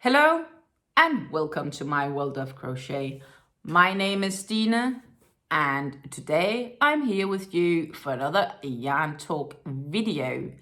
Hello and welcome to my world of crochet. My name is Stine and today I'm here with you for another yarn talk video.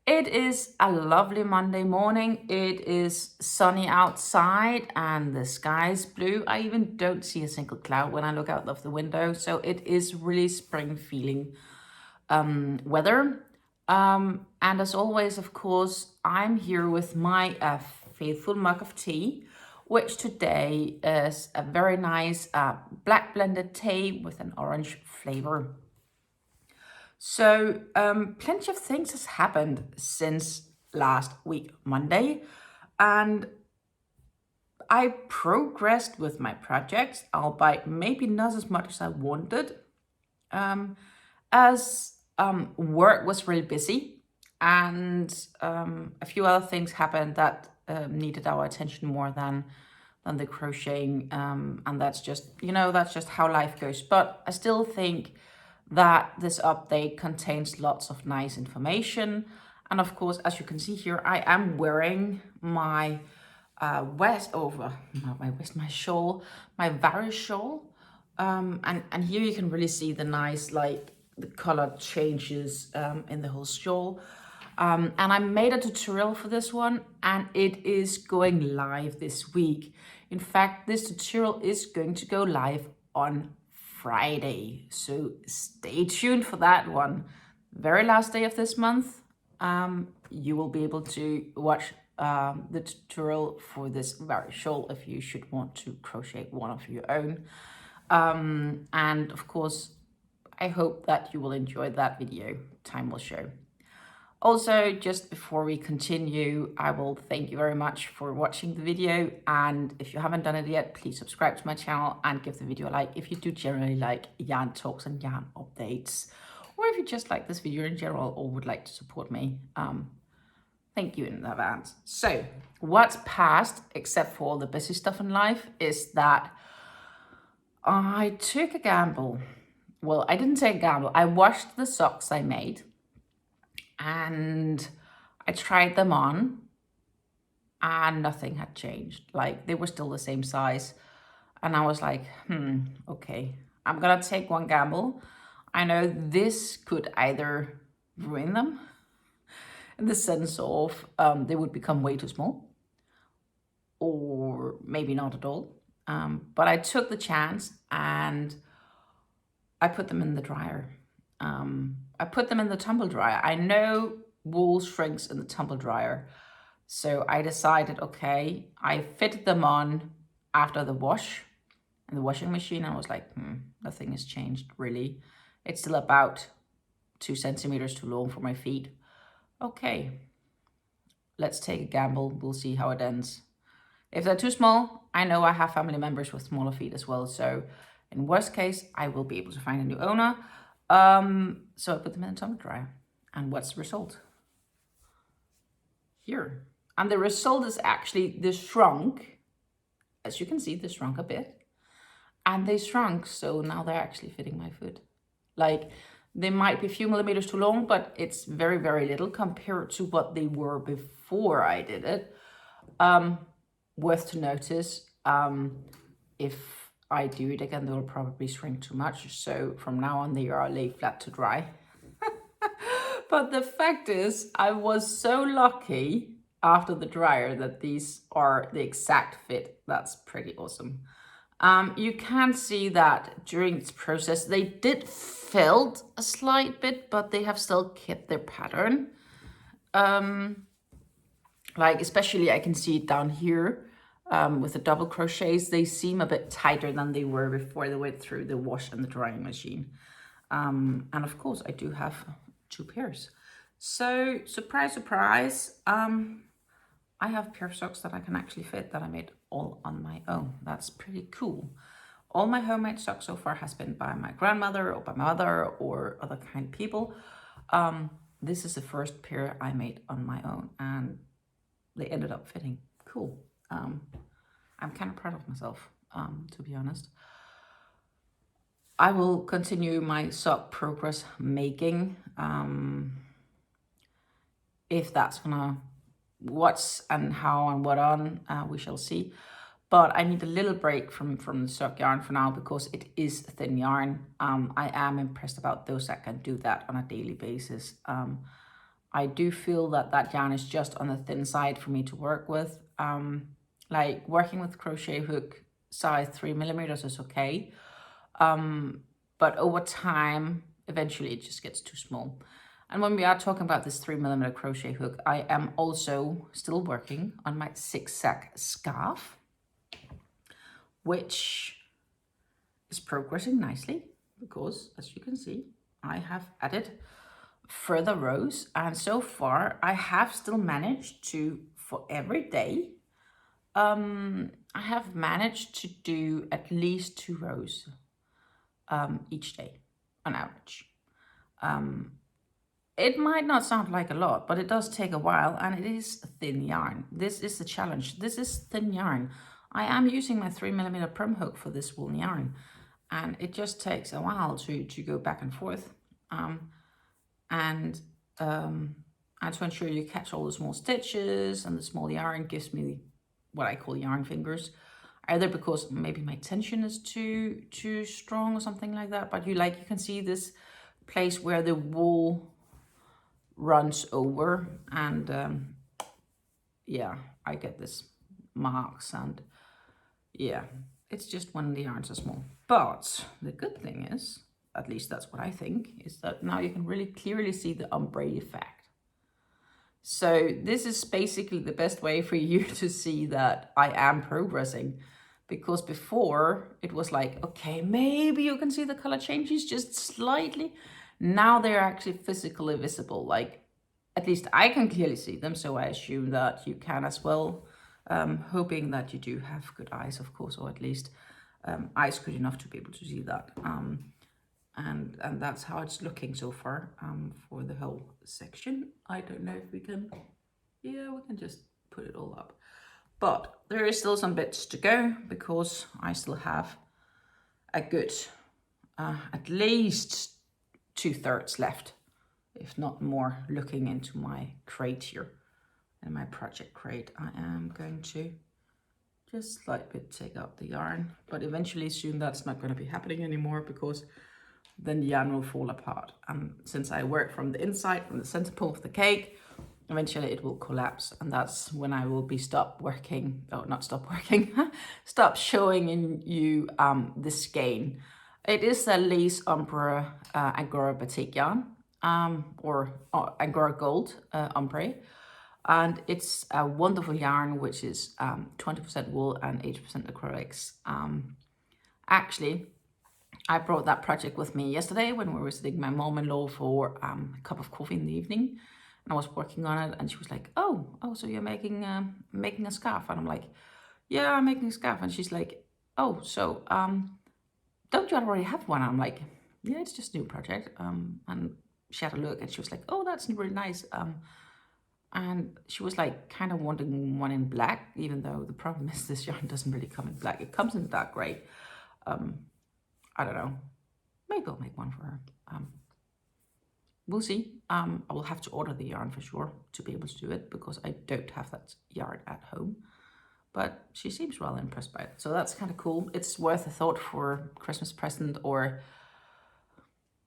It is a lovely Monday morning. It is sunny outside and the sky is blue. I even don't see a single cloud when I look out of the window, so it is really spring feeling weather. And as always, of course, I'm here with my faithful mug of tea, which today is a very nice black blended tea with an orange flavor. So plenty of things has happened since last week, Monday, and I progressed with my projects, albeit maybe not as much as I wanted, as work was really busy and a few other things happened that needed our attention more than the crocheting, and that's just, that's just how life goes. But I still think that this update contains lots of nice information. And of course, as you can see here, I am wearing my my shawl, my Varus shawl. And here you can really see the nice, like, the color changes in the whole shawl. And I made a tutorial for this one and it is going live this week. In fact, this tutorial is going to go live on Friday. So stay tuned for that one. Very last day of this month, you will be able to watch the tutorial for this very shawl if you should want to crochet one of your own. And of course, I hope that you will enjoy that video. Time will show. Also, just before we continue, I will thank you very much for watching the video. And if you haven't done it yet, please subscribe to my channel and give the video a like if you do generally like yarn talks and yarn updates. Or if you just like this video in general or would like to support me, thank you in advance. So what's past, except for all the busy stuff in life, is that I took a gamble. Well, I didn't take a gamble. I washed the socks I made and I tried them on and nothing had changed. Like, they were still the same size. And I was like, okay, I'm gonna take one gamble. I know this could either ruin them in the sense of they would become way too small, or maybe not at all. But I took the chance and I put them in the dryer. I put them in the tumble dryer. I know wool shrinks in the tumble dryer. So I decided, okay, I fitted them on after the wash in the washing machine. I was like, nothing has changed really. It's still about 2 centimeters too long for my feet. Okay, let's take a gamble. We'll see how it ends. If they're too small, I know I have family members with smaller feet as well. So in worst case, I will be able to find a new owner. So I put them in the tumble dryer. And what's the result? Here. And the result is actually they shrunk. As you can see, they shrunk a bit. And they shrunk, so now they're actually fitting my foot. Like, they might be a few millimeters too long, but it's very, very little compared to what they were before I did it. Worth to notice, if I do it again, they'll probably shrink too much. So from now on, they are laid flat to dry. But the fact is, I was so lucky after the dryer that these are the exact fit. That's pretty awesome. You can see that during this process, they did felt a slight bit, but they have still kept their pattern. Like, especially I can see it down here. With the double crochets, they seem a bit tighter than they were before they went through the wash and the drying machine. And of course, I do have 2 pairs. So, surprise, surprise, I have a pair of socks that I can actually fit that I made all on my own. That's pretty cool. All my homemade socks so far has been by my grandmother or by my mother or other kind of people. This is the first pair I made on my own and they ended up fitting. Cool. I'm kind of proud of myself, to be honest. I will continue my sock progress making, if that's gonna what's and how and what on, we shall see. But I need a little break from the silk yarn for now because it is thin yarn. I am impressed about those that can do that on a daily basis. I do feel that that yarn is just on the thin side for me to work with. Like working with crochet hook size 3mm is okay. But over time, eventually it just gets too small. And when we are talking about this 3mm crochet hook, I am also still working on my zig-zag scarf, which is progressing nicely because, as you can see, I have added further rows, and so far I have still managed to, for every day, I have managed to do at least 2 rows each day on average. It might not sound like a lot, but it does take a while, and it is thin yarn. This is the challenge. This is thin yarn. I am using my 3mm perm hook for this wool yarn, and it just takes a while to go back and forth. And to ensure you catch all the small stitches, and the small yarn gives me what I call yarn fingers, either because maybe my tension is too strong or something like that. But you can see this place where the wool runs over, and yeah, I get this marks, and yeah, it's just when the yarns are small. But the good thing is, at least that's what I think, is that now you can really clearly see the ombre effect. So this is basically the best way for you to see that I am progressing, because before it was like, okay, maybe you can see the color changes just slightly. Now they're actually physically visible. Like, at least I can clearly see them, so I assume that you can as well. Hoping that you do have good eyes, of course, or at least eyes good enough to be able to see that. And that's how it's looking so far for the whole section. I don't know if we can, yeah, we can just put it all up. But there is still some bits to go because I still have a good, at least 2/3 left, if not more, looking into my crate here. In my project crate, I am going to just slightly take out the yarn, but eventually soon that's not going to be happening anymore, because then the yarn will fall apart. And since I work from the inside, from the center pole of the cake, eventually it will collapse, and that's when I will be stop showing in you the skein. It is a lace ombre Angora batik yarn, or Angora gold ombre. And it's a wonderful yarn, which is 20% wool and 80% acrylics. Actually, I brought that project with me yesterday when we were visiting my mom-in-law for a cup of coffee in the evening. And I was working on it, and she was like, oh, so you're making a scarf? And I'm like, yeah, I'm making a scarf. And she's like, oh, so don't you already have one? I'm like, yeah, it's just a new project. And she had a look, and she was like, oh, that's really nice. And she was like kind of wanting one in black, even though the problem is this yarn doesn't really come in black. It comes in dark gray. I don't know. Maybe I'll make one for her. We'll see. I will have to order the yarn for sure to be able to do it, because I don't have that yarn at home. But she seems well impressed by it. So that's kind of cool. It's worth a thought for Christmas present or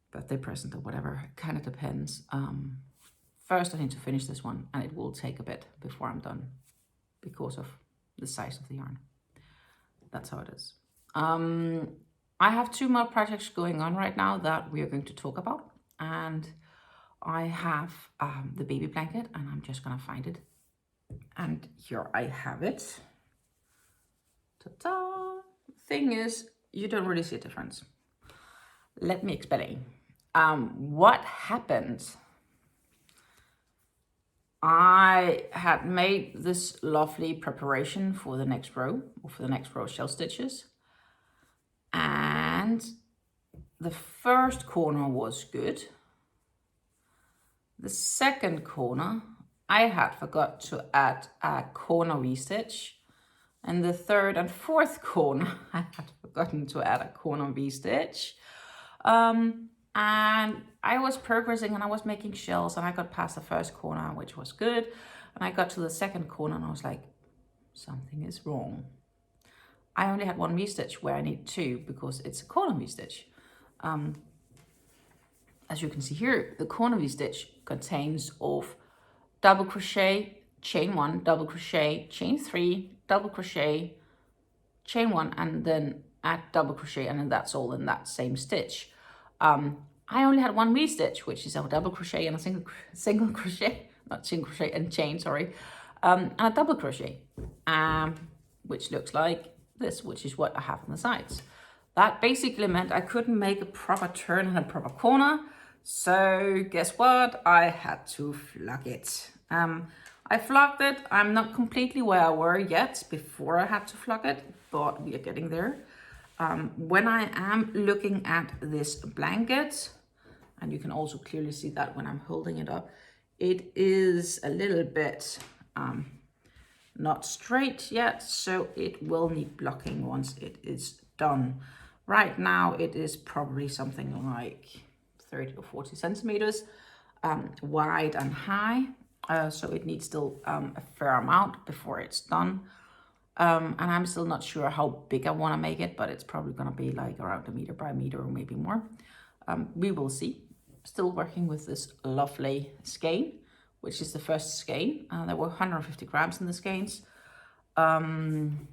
birthday present or whatever. It kind of depends. First, I need to finish this one, and it will take a bit before I'm done because of the size of the yarn. That's how it is. I have 2 more projects going on right now that we are going to talk about. And I have the baby blanket, and I'm just going to find it. And here I have it. Ta-da! Thing is, you don't really see a difference. Let me explain. What happened? I had made this lovely preparation for the next row, or for the next row of shell stitches. And the first corner was good. The second corner, I had forgot to add a corner V-stitch. And the third and fourth corner, I had forgotten to add a corner V-stitch. And I was progressing, and I was making shells, and I got past the first corner, which was good. And I got to the second corner and I was like, something is wrong. I only had one V-stitch where I need two because it's a corner V-stitch. As you can see here, the corner V-stitch contains of double crochet, chain 1, double crochet, chain 3, double crochet, chain 1, and then add double crochet, and then that's all in that same stitch. I only had one V-stitch, which is a double crochet and a single crochet, not single crochet and chain, sorry, and a double crochet, which looks like this, which is what I have on the sides. That basically meant I couldn't make a proper turn and a proper corner. So guess what? I had to flog it. I flogged it. I'm not completely where I were yet before I had to flog it, but we are getting there. When I am looking at this blanket, and you can also clearly see that when I'm holding it up, it is a little bit not straight yet, so it will need blocking once it is done. Right now it is probably something like 30 or 40 centimeters wide and high, so it needs still a fair amount before it's done. And I'm still not sure how big I want to make it, but it's probably going to be like around 1 meter by 1 meter or maybe more. We will see. Still working with this lovely skein, which is the first skein. There were 150 grams in the skeins, and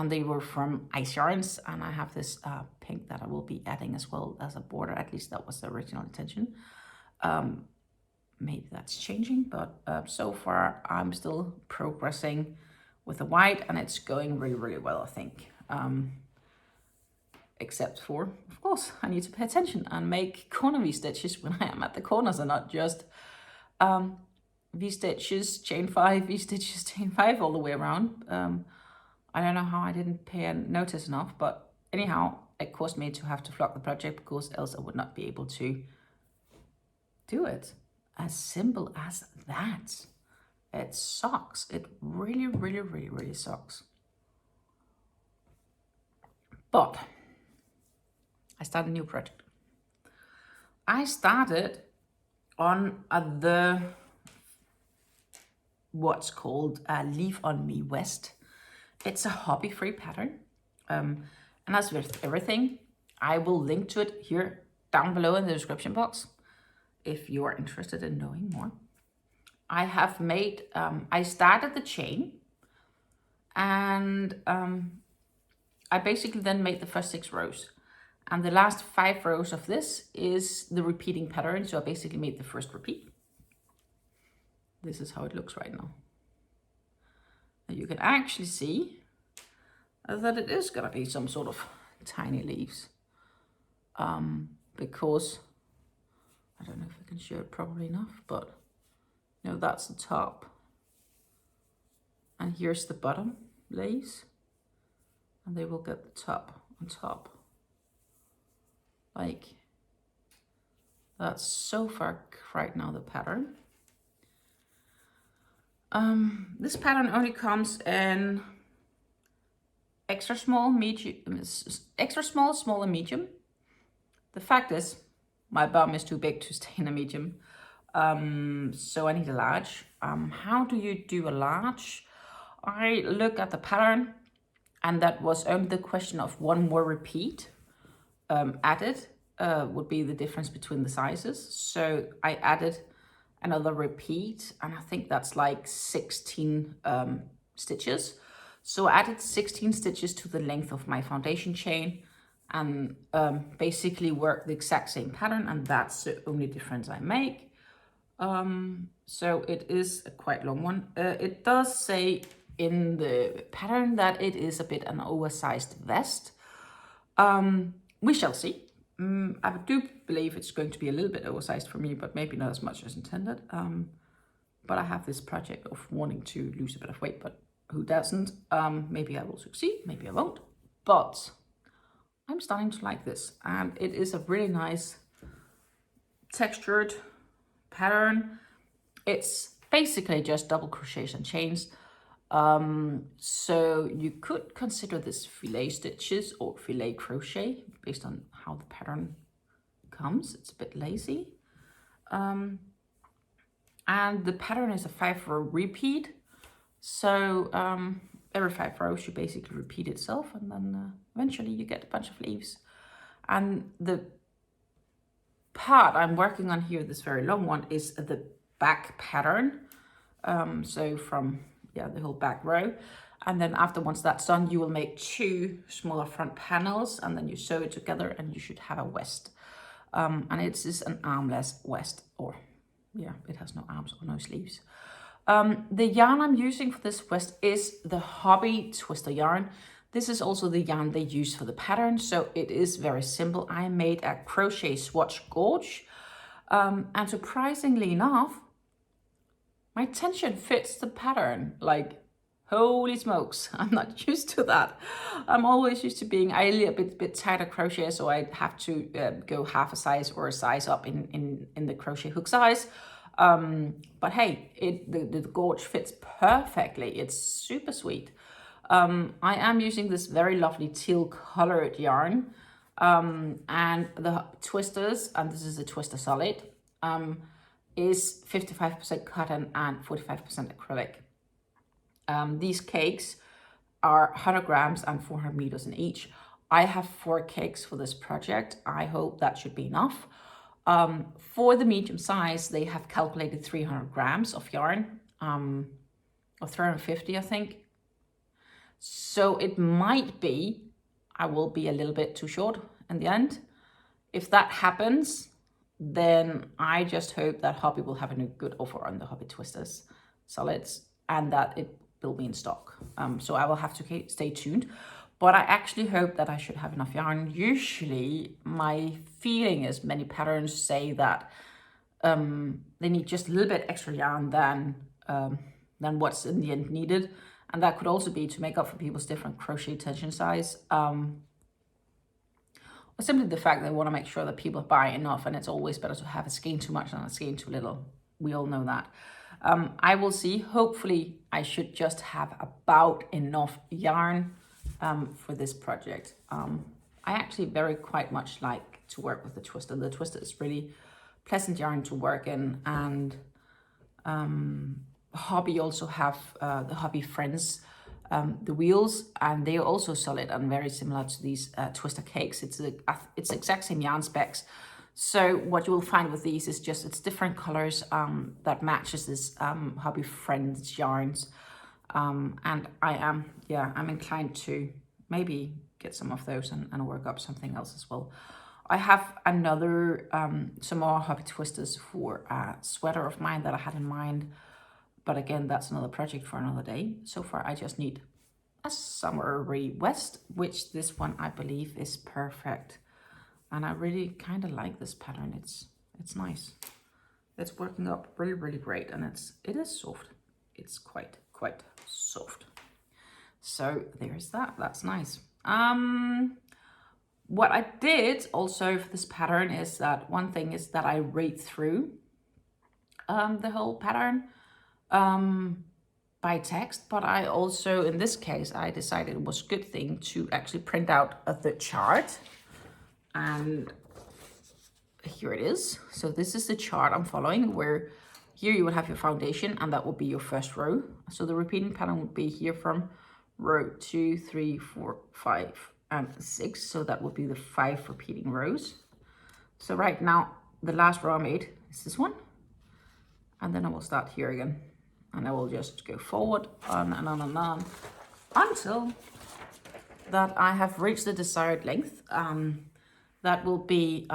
they were from Ice Yarns, and I have this pink that I will be adding as well as a border. At least that was the original intention. Maybe that's changing, but so far I'm still progressing with the white, and it's going really, really well, I think. Except for, of course, I need to pay attention and make corner V-stitches when I am at the corners and not just V-stitches, chain 5, V-stitches, chain 5 all the way around. I don't know how I didn't pay notice enough, but anyhow, it caused me to have to flog the project because else I would not be able to do it. As simple as that. It sucks. It really, really, really, really sucks. But I started a new project. I started on the what's called Leave on Me West. It's a hobby-free pattern, and as with everything, I will link to it here down below in the description box if you are interested in knowing more. I have made, I started the chain, and I basically then made the first 6 rows. And the last 5 rows of this is the repeating pattern, so I basically made the first repeat. This is how it looks right now. And you can actually see that it is going to be some sort of tiny leaves. Because, I don't know if I can show it properly enough, but you know, that's the top. And here's the bottom leaves. And they will get the top on top. Like, that's so far right now the pattern. This pattern only comes in extra small, medium, extra small, small, and medium. The fact is, my bum is too big to stay in a medium, so I need a large. How do you do a large? I look at the pattern, and that was only the question of one more repeat added would be the difference between the sizes. So I added another repeat, and I think that's like 16 stitches. So I added 16 stitches to the length of my foundation chain, and basically work the exact same pattern, and that's the only difference I make. So it is a quite long one. It does say in the pattern that it is a bit an oversized vest. We shall see. I do believe it's going to be a little bit oversized for me, but maybe not as much as intended. But I have this project of wanting to lose a bit of weight, but who doesn't? Maybe I will succeed, maybe I won't. But I'm starting to like this, and it is a really nice textured pattern. It's basically just double crochets and chains. So you could consider this filet stitches or filet crochet based on how the pattern comes. It's a bit lazy. And and the pattern is a 5-row repeat. So every 5 rows you basically repeat itself, and then eventually you get a bunch of leaves. And the part I'm working on here, this very long one, is the back pattern. So from the whole back row, and then after once that's done, you will make 2 smaller front panels, and then you sew it together, and you should have a vest. And it is an armless vest, or it has no arms or no sleeves. The yarn I'm using for this vest is the Hobby Twister yarn. This is also the yarn they use for the pattern, so it is very simple. I made a crochet swatch gauge, and surprisingly enough, my tension fits the pattern. Like, holy smokes, I'm not used to that. I'm always used to being a bit tighter crochet, so I have to go half a size or a size up in the crochet hook size. But hey, the gauge fits perfectly. It's super sweet. I am using this very lovely teal colored yarn, and the twisters, and this is a twister solid, is 55% cotton and 45% acrylic. These cakes are 100 grams and 400 meters in each. I have 4 cakes for this project. I hope that should be enough. For the medium size, they have calculated 300 grams of yarn, or 350, I think. So it might be, I will be a little bit too short in the end. If that happens, then I just hope that Hobby will have a good offer on the Hobby Twisters solids, and that it will be in stock. So I will have to stay tuned. But I actually hope that I should have enough yarn. Usually my feeling is many patterns say that they need just a little bit extra yarn than what's in the end needed. And that could also be to make up for people's different crochet tension size. Or simply the fact that they want to make sure that people buy enough, and it's always better to have a skein too much than a skein too little. We all know that. I will see. Hopefully I should just have about enough yarn for this project. I actually quite much like to work with the twister. The twister is really pleasant yarn to work in, and Hobby also have the Hobby Friends, the wheels, and they are also solid and very similar to these twister cakes. It's exact same yarn specs. So what you will find with these is just it's different colors that matches this Hobby Friends yarns. And I'm inclined to maybe get some of those and work up something else as well. I have another, some more Hobby Twisters for a sweater of mine that I had in mind. But again, that's another project for another day. So far, I just need a summery vest, which this one I believe is perfect. And I really kind of like this pattern. It's nice. It's working up really, really great, and it is soft. It's quite soft. So there's that. That's nice. What I did also for this pattern is that one thing is that I read through the whole pattern by text, but I also, in this case, I decided it was a good thing to actually print out the chart. And here it is. So this is the chart I'm following, where here you would have your foundation, and that will be your first row. So the repeating pattern would be here from row 2, 3, 4, 5, and 6. So that would be the 5 repeating rows. So right now, the last row I made is this one. And then I will start here again. And I will just go forward on and on and on until that I have reached the desired length. That will be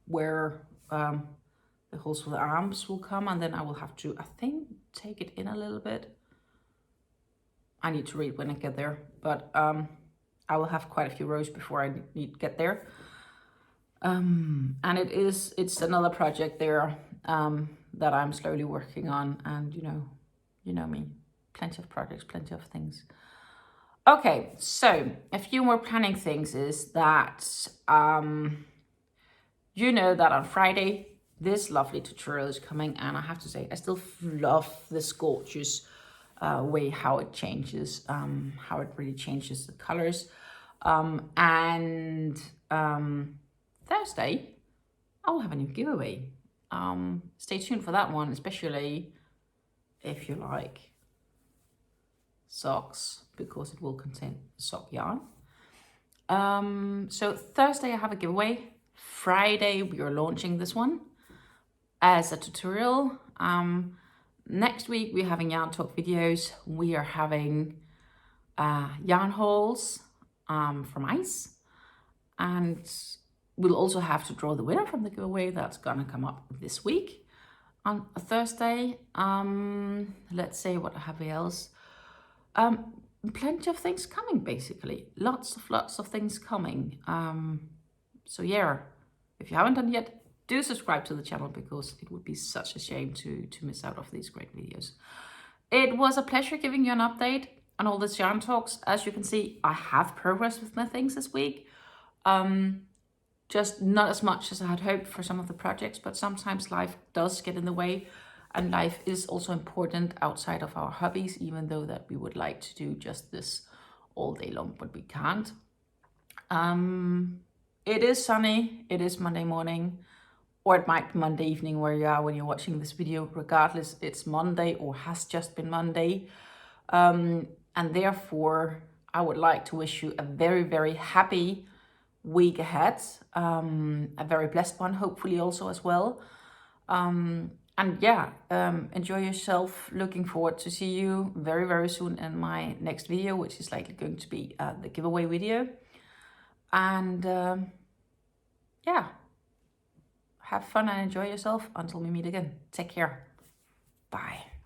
where the holes for the arms will come, and then I will have to, I think, take it in a little bit. I need to read when I get there, but I will have quite a few rows before I get there. And it's another project there that I'm slowly working on, and you know me, plenty of projects, plenty of things. Okay, so a few more planning things is that you know that on Friday this lovely tutorial is coming, and I have to say I still love this gorgeous way how it changes, how it really changes the colors. And Thursday I will have a new giveaway. Stay tuned for that one, especially if you like socks, because it will contain sock yarn. So Thursday I have a giveaway. Friday we are launching this one as a tutorial. Next week we're having yarn talk videos. We are having yarn hauls from Ice, and we'll also have to draw the winner from the giveaway. That's gonna come up this week on a Thursday. Let's see, what have we else? Plenty of things coming, basically. Lots of things coming. So yeah, if you haven't done yet, do subscribe to the channel, because it would be such a shame to miss out of these great videos. It was a pleasure giving you an update on all this yarn talks. As you can see, I have progressed with my things this week. Just not as much as I had hoped for some of the projects, but sometimes life does get in the way, and life is also important outside of our hobbies, even though that we would like to do just this all day long, but we can't. It is sunny, it is Monday morning, or it might be Monday evening where you are when you're watching this video. Regardless, it's Monday or has just been Monday. And therefore, I would like to wish you a very, very happy week ahead. A very blessed one, hopefully also as well. And yeah, enjoy yourself. Looking forward to see you very, very soon in my next video, which is likely going to be the giveaway video. And yeah, have fun and enjoy yourself until we meet again. Take care. Bye.